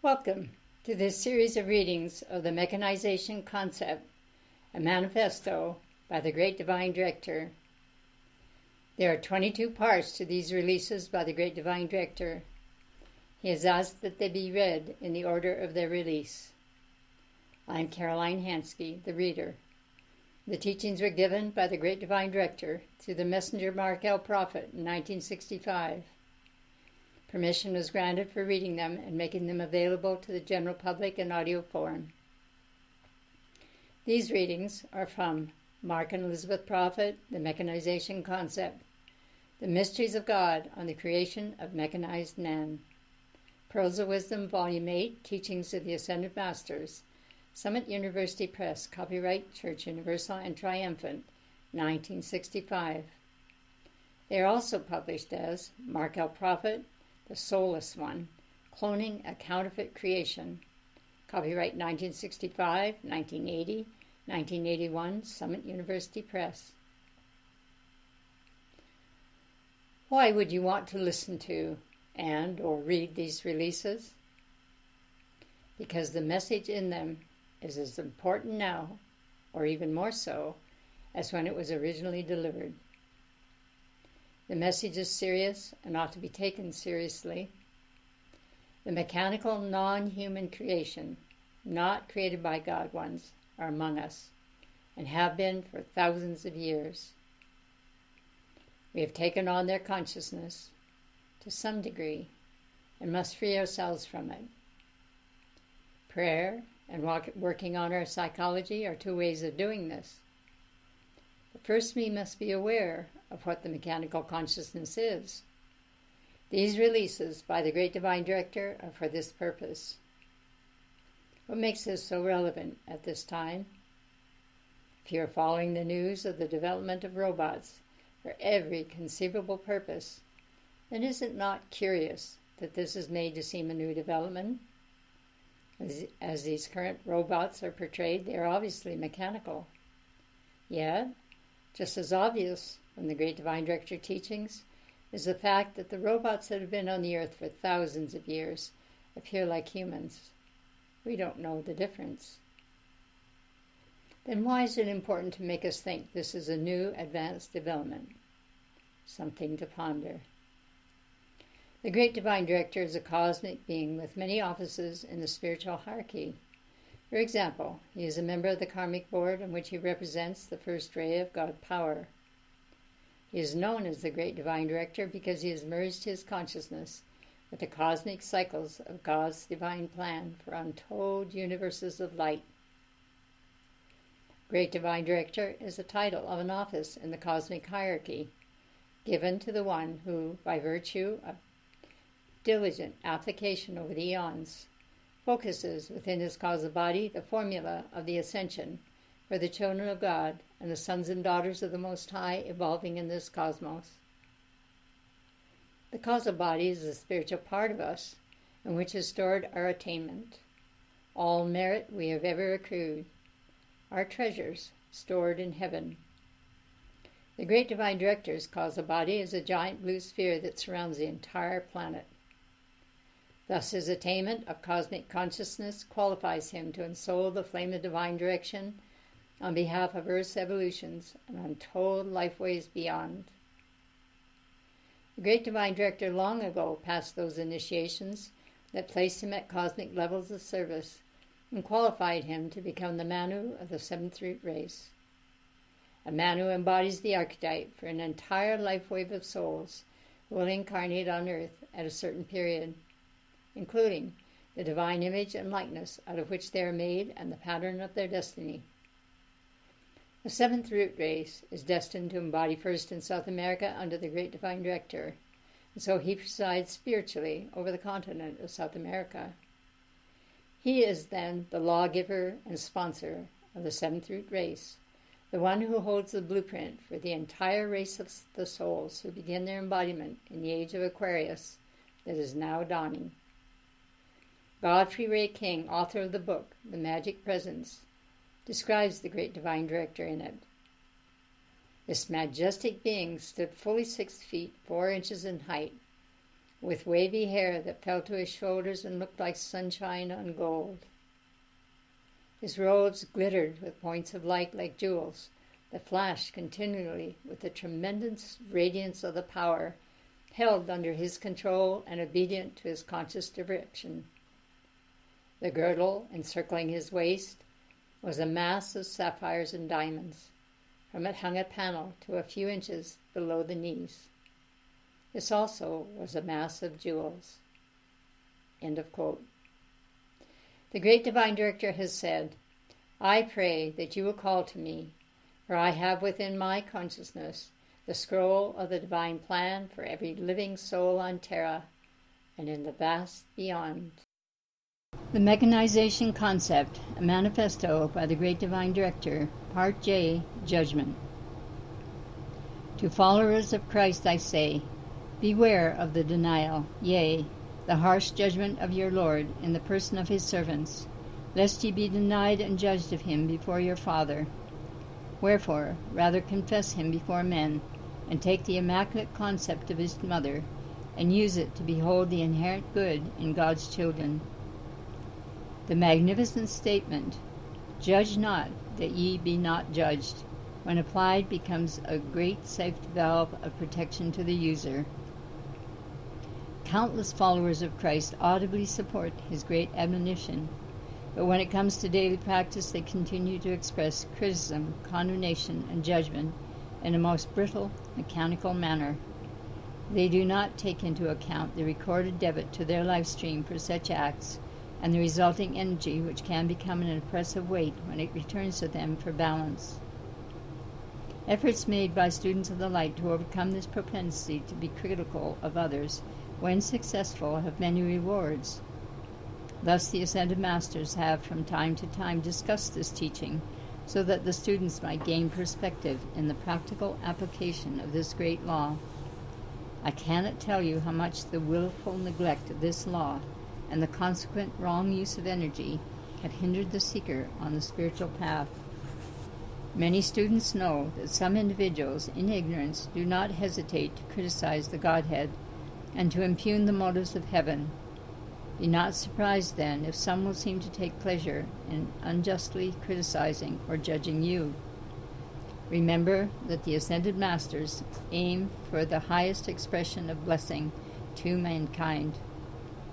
Welcome to this series of readings of the Mechanization concept, a manifesto by the Great Divine Director. There are 22 parts to these releases by the Great Divine Director. He has asked that they be read in the order of their release. I am Caroline Hansky, the reader. The teachings were given by the Great Divine Director through the messenger Mark L. Prophet in 1965. Permission was granted for reading them and making them available to the general public in audio form. These readings are from Mark and Elizabeth Prophet, The Mechanization Concept, The Mysteries of God on the Creation of Mechanized Man, Pearls of Wisdom, Volume 8, Teachings of the Ascended Masters, Summit University Press, copyright Church Universal and Triumphant, 1965. They are also published as Mark L. Prophet, the Soulless one, Cloning a Counterfeit Creation. Copyright 1965, 1980, 1981, Summit University Press. Why would you want to listen to and or read these releases? Because the message in them is as important now, or even more so, as when it was originally delivered. The message is serious and ought to be taken seriously. The mechanical, non-human creation, not created by God ones, are among us and have been for thousands of years. We have taken on their consciousness to some degree and must free ourselves from it. Prayer and working on our psychology are two ways of doing this. But first we must be aware of what the mechanical consciousness is. These releases by the Great Divine Director are for this purpose. What makes this so relevant at this time? If you are following the news of the development of robots for every conceivable purpose, then is it not curious that this is made to seem a new development? As these current robots are portrayed, they are obviously mechanical. Yet, just as obvious from the Great Divine Director teachings is the fact that the robots that have been on the earth for thousands of years appear like humans. We don't know the difference. Then why is it important to make us think this is a new advanced development? Something to ponder. The Great Divine Director is a cosmic being with many offices in the spiritual hierarchy. For example, he is a member of the karmic board in which he represents the first ray of God power. He is known as the Great Divine Director because he has merged his consciousness with the cosmic cycles of God's divine plan for untold universes of light. Great Divine Director is a title of an office in the cosmic hierarchy, given to the one who, by virtue of diligent application over the eons, focuses within his causal body the formula of the ascension for the children of God and the sons and daughters of the Most High evolving in this cosmos. The causal body is the spiritual part of us in which is stored our attainment, all merit we have ever accrued, our treasures stored in heaven. The Great Divine Director's causal body is a giant blue sphere that surrounds the entire planet. Thus his attainment of cosmic consciousness qualifies him to ensoul the flame of divine direction on behalf of Earth's evolutions and untold lifeways beyond. The Great Divine Director long ago passed those initiations that placed him at cosmic levels of service and qualified him to become the Manu of the seventh root race. A Manu embodies the archetype for an entire life wave of souls who will incarnate on Earth at a certain period, including the divine image and likeness out of which they are made and the pattern of their destiny. The seventh root race is destined to embody first in South America under the Great Divine Director, and so he presides spiritually over the continent of South America. He is then the lawgiver and sponsor of the seventh root race, the one who holds the blueprint for the entire race of the souls who begin their embodiment in the age of Aquarius that is now dawning. Godfrey Ray King, author of the book, The Magic Presence, describes the Great Divine Director in it. This majestic being stood fully 6 feet 4 inches in height, with wavy hair that fell to his shoulders and looked like sunshine on gold. His robes glittered with points of light like jewels that flashed continually with the tremendous radiance of the power held under his control and obedient to his conscious direction. The girdle encircling his waist was a mass of sapphires and diamonds. From it hung a panel to a few inches below the knees. This also was a mass of jewels. End of quote. The great divine director has said, I pray that you will call to me, for I have within my consciousness the scroll of the divine plan for every living soul on Terra and in the vast beyond. The Mechanization Concept, a manifesto by the great divine director, Part J, Judgment. To followers of Christ I say, beware of the denial, yea, the harsh judgment of your Lord in the person of his servants, lest ye be denied and judged of him before your Father. Wherefore, rather confess him before men, and take the immaculate concept of his mother, and use it to behold the inherent good in God's children. The magnificent statement, judge not that ye be not judged, when applied becomes a great safety valve of protection to the user. Countless followers of Christ audibly support his great admonition, but when it comes to daily practice, they continue to express criticism, condemnation, and judgment in a most brittle, mechanical manner. They do not take into account the recorded debit to their life stream for such acts and the resulting energy, which can become an oppressive weight when it returns to them for balance. Efforts made by students of the light to overcome this propensity to be critical of others, when successful, have many rewards. Thus the Ascended Masters have from time to time discussed this teaching, so that the students might gain perspective in the practical application of this great law. I cannot tell you how much the willful neglect of this law and the consequent wrong use of energy have hindered the seeker on the spiritual path. Many students know that some individuals in ignorance do not hesitate to criticize the Godhead and to impugn the motives of heaven. Be not surprised, then, if some will seem to take pleasure in unjustly criticizing or judging you. Remember that the Ascended Masters aim for the highest expression of blessing to mankind.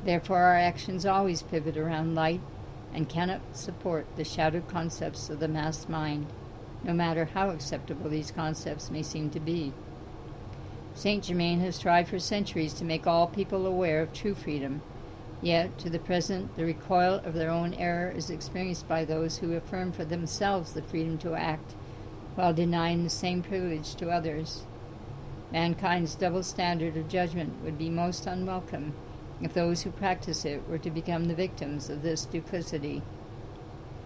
Therefore our actions always pivot around light and cannot support the shadowed concepts of the mass mind, no matter how acceptable these concepts may seem to be. Saint Germain has tried for centuries to make all people aware of true freedom, yet to the present the recoil of their own error is experienced by those who affirm for themselves the freedom to act, while denying the same privilege to others. Mankind's double standard of judgment would be most unwelcome if those who practice it were to become the victims of this duplicity.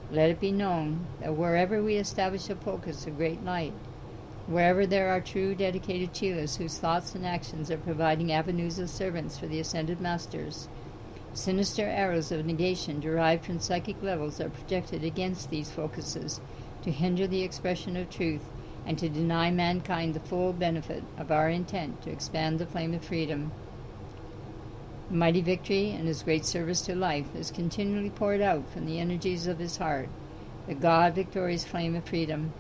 Let it be known that wherever we establish a focus of great light, wherever there are true dedicated Chelas whose thoughts and actions are providing avenues of servants for the Ascended Masters, sinister arrows of negation derived from psychic levels are projected against these focuses to hinder the expression of truth and to deny mankind the full benefit of our intent to expand the flame of freedom. The mighty victory and his great service to life is continually poured out from the energies of his heart, the God-victorious flame of freedom.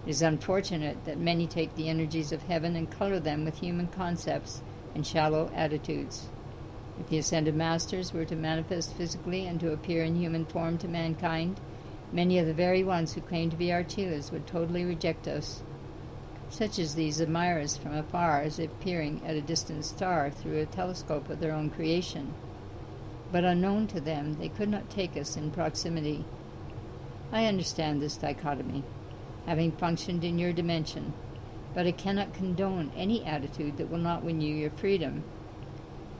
It is unfortunate that many take the energies of heaven and color them with human concepts and shallow attitudes. If the Ascended Masters were to manifest physically and to appear in human form to mankind, many of the very ones who claim to be our Chelas would totally reject us. Such as these admire us from afar as if peering at a distant star through a telescope of their own creation. But unknown to them, they could not take us in proximity. I understand this dichotomy, having functioned in your dimension, but I cannot condone any attitude that will not win you your freedom.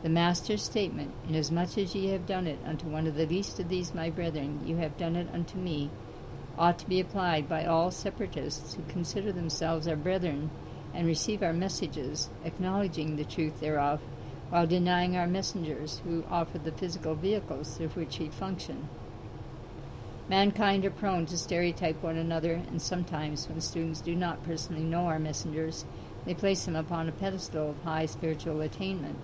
The Master's statement, inasmuch as ye have done it unto one of the least of these my brethren, you have done it unto me, ought to be applied by all separatists who consider themselves our brethren and receive our messages, acknowledging the truth thereof, while denying our messengers who offer the physical vehicles through which we function. Mankind are prone to stereotype one another, and sometimes, when students do not personally know our messengers, they place them upon a pedestal of high spiritual attainment.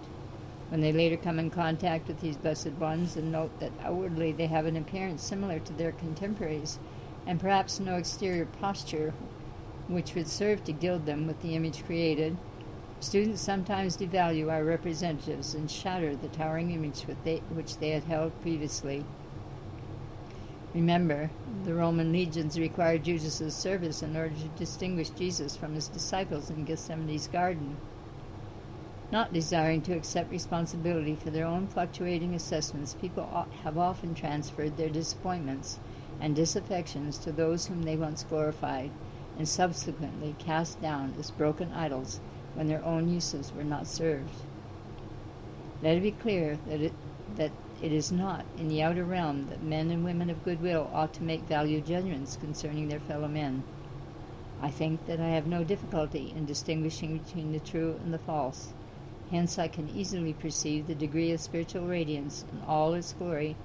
When they later come in contact with these blessed ones and note that outwardly they have an appearance similar to their contemporaries, and perhaps no exterior posture which would serve to gild them with the image created, students sometimes devalue our representatives and shatter the towering image which they had held previously. Remember, the Roman legions required Judas's service in order to distinguish Jesus from his disciples in Gethsemane's garden. Not desiring to accept responsibility for their own fluctuating assessments, people have often transferred their disappointments and disaffections to those whom they once glorified, and subsequently cast down as broken idols when their own uses were not served. Let it be clear that it is not in the outer realm that men and women of goodwill ought to make value judgments concerning their fellow men. I think that I have no difficulty in distinguishing between the true and the false. Hence I can easily perceive the degree of spiritual radiance in all its glory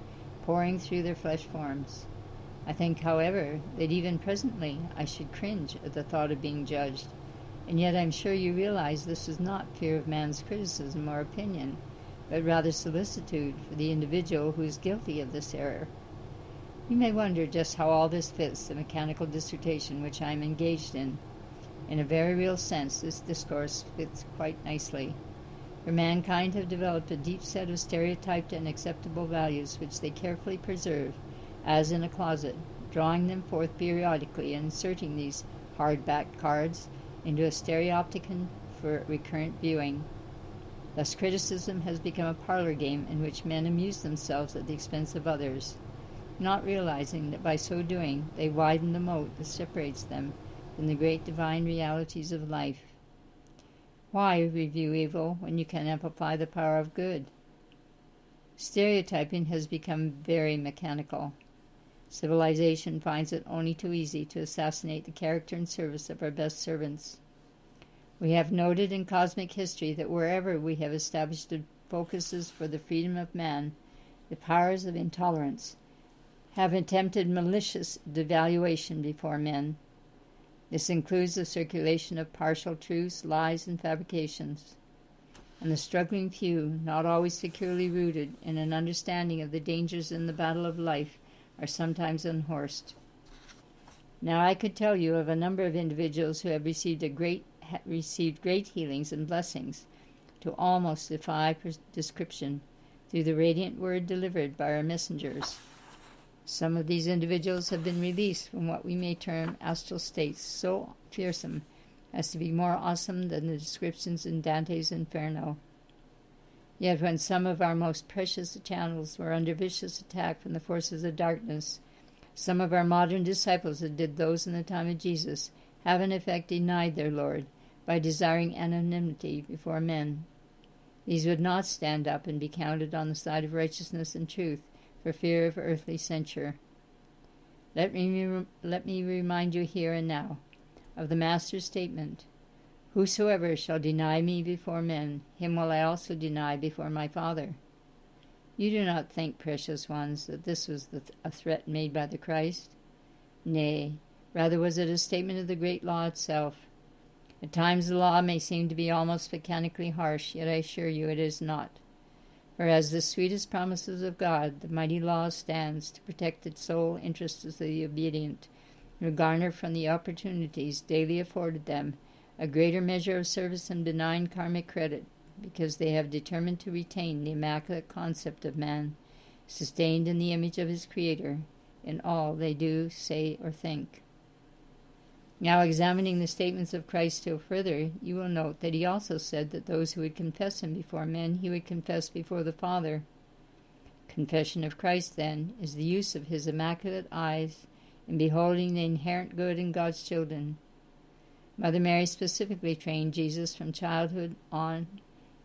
pouring through their flesh forms. I think, however, that even presently I should cringe at the thought of being judged, and yet I am sure you realize this is not fear of man's criticism or opinion, but rather solicitude for the individual who is guilty of this error. You may wonder just how all this fits the mechanical dissertation which I am engaged in. In a very real sense, this discourse fits quite nicely. For mankind have developed a deep set of stereotyped and acceptable values which they carefully preserve, as in a closet, drawing them forth periodically and inserting these hard-backed cards into a stereopticon for recurrent viewing. Thus criticism has become a parlor game in which men amuse themselves at the expense of others, not realizing that by so doing they widen the moat that separates them from the great divine realities of life. Why review evil when you can amplify the power of good? Stereotyping has become very mechanical. Civilization finds it only too easy to assassinate the character and service of our best servants. We have noted in cosmic history that wherever we have established focuses for the freedom of man, the powers of intolerance have attempted malicious devaluation before men. This includes the circulation of partial truths, lies, and fabrications. And the struggling few, not always securely rooted in an understanding of the dangers in the battle of life, are sometimes unhorsed. Now I could tell you of a number of individuals who have received great healings and blessings to almost defy description through the radiant word delivered by our messengers. Some of these individuals have been released from what we may term astral states so fearsome as to be more awesome than the descriptions in Dante's Inferno. Yet when some of our most precious channels were under vicious attack from the forces of darkness, some of our modern disciples that did those in the time of Jesus have in effect denied their Lord by desiring anonymity before men. These would not stand up and be counted on the side of righteousness and truth for fear of earthly censure. Let me remind you here and now of the Master's statement, "Whosoever shall deny me before men, him will I also deny before my Father." You do not think, precious ones, that this was a threat made by the Christ? Nay, rather was it a statement of the great law itself. At times the law may seem to be almost mechanically harsh, yet I assure you it is not. For as the sweetest promises of God, the mighty law stands to protect the sole interests of the obedient, and to garner from the opportunities daily afforded them a greater measure of service and benign karmic credit, because they have determined to retain the immaculate concept of man, sustained in the image of his Creator, in all they do, say, or think. Now, examining the statements of Christ still further, you will note that he also said that those who would confess him before men, he would confess before the Father. Confession of Christ, then, is the use of his immaculate eyes in beholding the inherent good in God's children. Mother Mary specifically trained Jesus from childhood on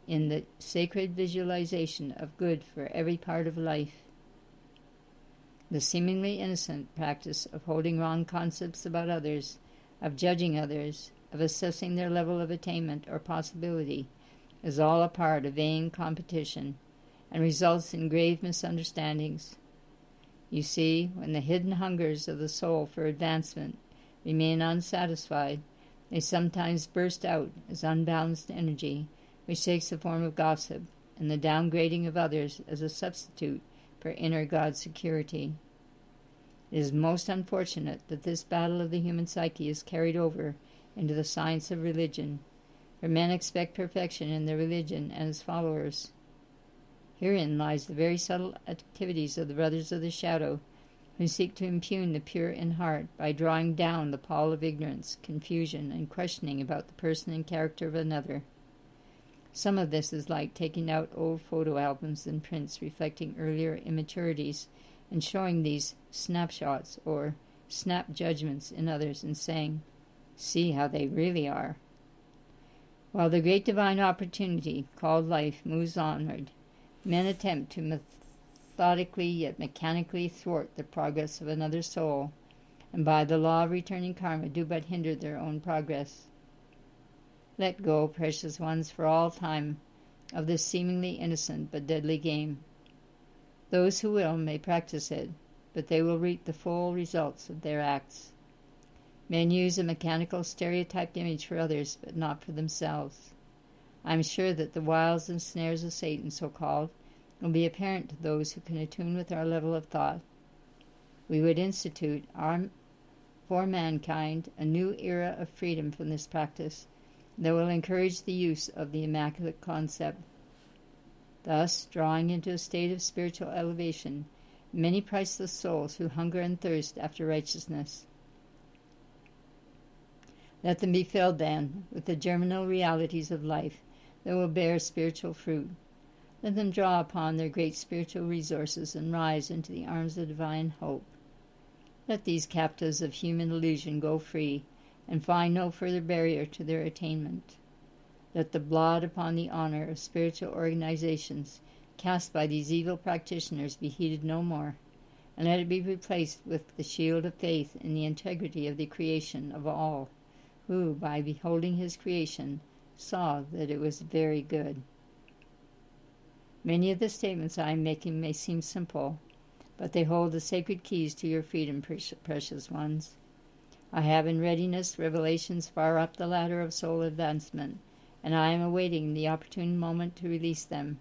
in the sacred visualization of good for every part of life. The seemingly innocent practice of holding wrong concepts about others, of judging others, of assessing their level of attainment or possibility, is all a part of vain competition and results in grave misunderstandings. You see, when the hidden hungers of the soul for advancement remain unsatisfied, they sometimes burst out as unbalanced energy, which takes the form of gossip, and the downgrading of others as a substitute for inner God security. It is most unfortunate that this battle of the human psyche is carried over into the science of religion, for men expect perfection in their religion and its followers. Herein lies the very subtle activities of the brothers of the shadow, who seek to impugn the pure in heart by drawing down the pall of ignorance, confusion, and questioning about the person and character of another. Some of this is like taking out old photo albums and prints reflecting earlier immaturities and showing these snapshots or snap judgments in others and saying, "See how they really are." While the great divine opportunity called life moves onward, men attempt to methodically yet mechanically thwart the progress of another soul, and by the law of returning karma do but hinder their own progress. Let go, precious ones, for all time, of this seemingly innocent but deadly game. Those who will may practice it, but they will reap the full results of their acts. Men use a mechanical stereotyped image for others, but not for themselves. I am sure that the wiles and snares of Satan, so-called, will be apparent to those who can attune with our level of thought. We would institute for mankind a new era of freedom from this practice that will encourage the use of the immaculate concept. Thus, drawing into a state of spiritual elevation many priceless souls who hunger and thirst after righteousness. Let them be filled, then, with the germinal realities of life that will bear spiritual fruit. Let them draw upon their great spiritual resources and rise into the arms of divine hope. Let these captives of human illusion go free and find no further barrier to their attainment. Let the blot upon the honor of spiritual organizations cast by these evil practitioners be heeded no more, and let it be replaced with the shield of faith in the integrity of the creation of all, who, by beholding his creation, saw that it was very good. Many of the statements I am making may seem simple, but they hold the sacred keys to your freedom, precious ones. I have in readiness revelations far up the ladder of soul advancement, and I am awaiting the opportune moment to release them.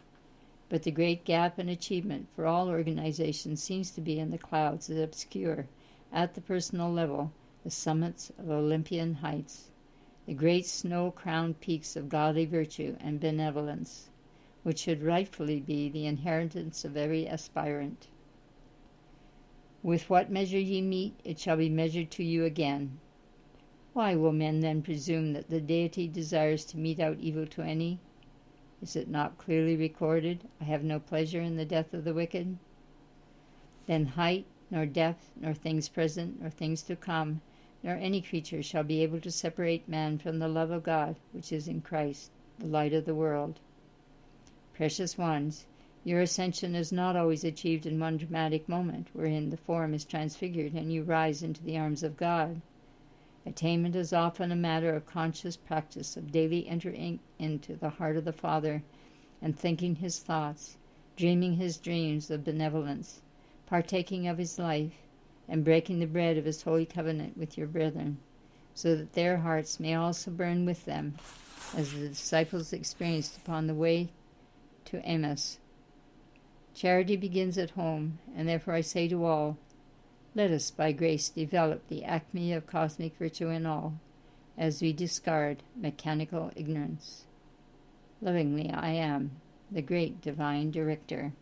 But the great gap in achievement for all organizations seems to be in the clouds that obscure, at the personal level, the summits of Olympian heights, the great snow-crowned peaks of godly virtue and benevolence, which should rightfully be the inheritance of every aspirant. With what measure ye meet, it shall be measured to you again. Why will men then presume that the deity desires to mete out evil to any? Is it not clearly recorded, "I have no pleasure in the death of the wicked"? Then height, nor depth, nor things present, nor things to come, nor any creature shall be able to separate man from the love of God, which is in Christ, the light of the world. Precious ones, your ascension is not always achieved in one dramatic moment, wherein the form is transfigured and you rise into the arms of God. Attainment is often a matter of conscious practice of daily entering into the heart of the Father and thinking his thoughts, dreaming his dreams of benevolence, partaking of his life, and breaking the bread of his holy covenant with your brethren, so that their hearts may also burn with them, as the disciples experienced upon the way to Emmaus. Charity begins at home, and therefore I say to all, let us by grace develop the acme of cosmic virtue in all, as we discard mechanical ignorance. Lovingly I am, the great divine director.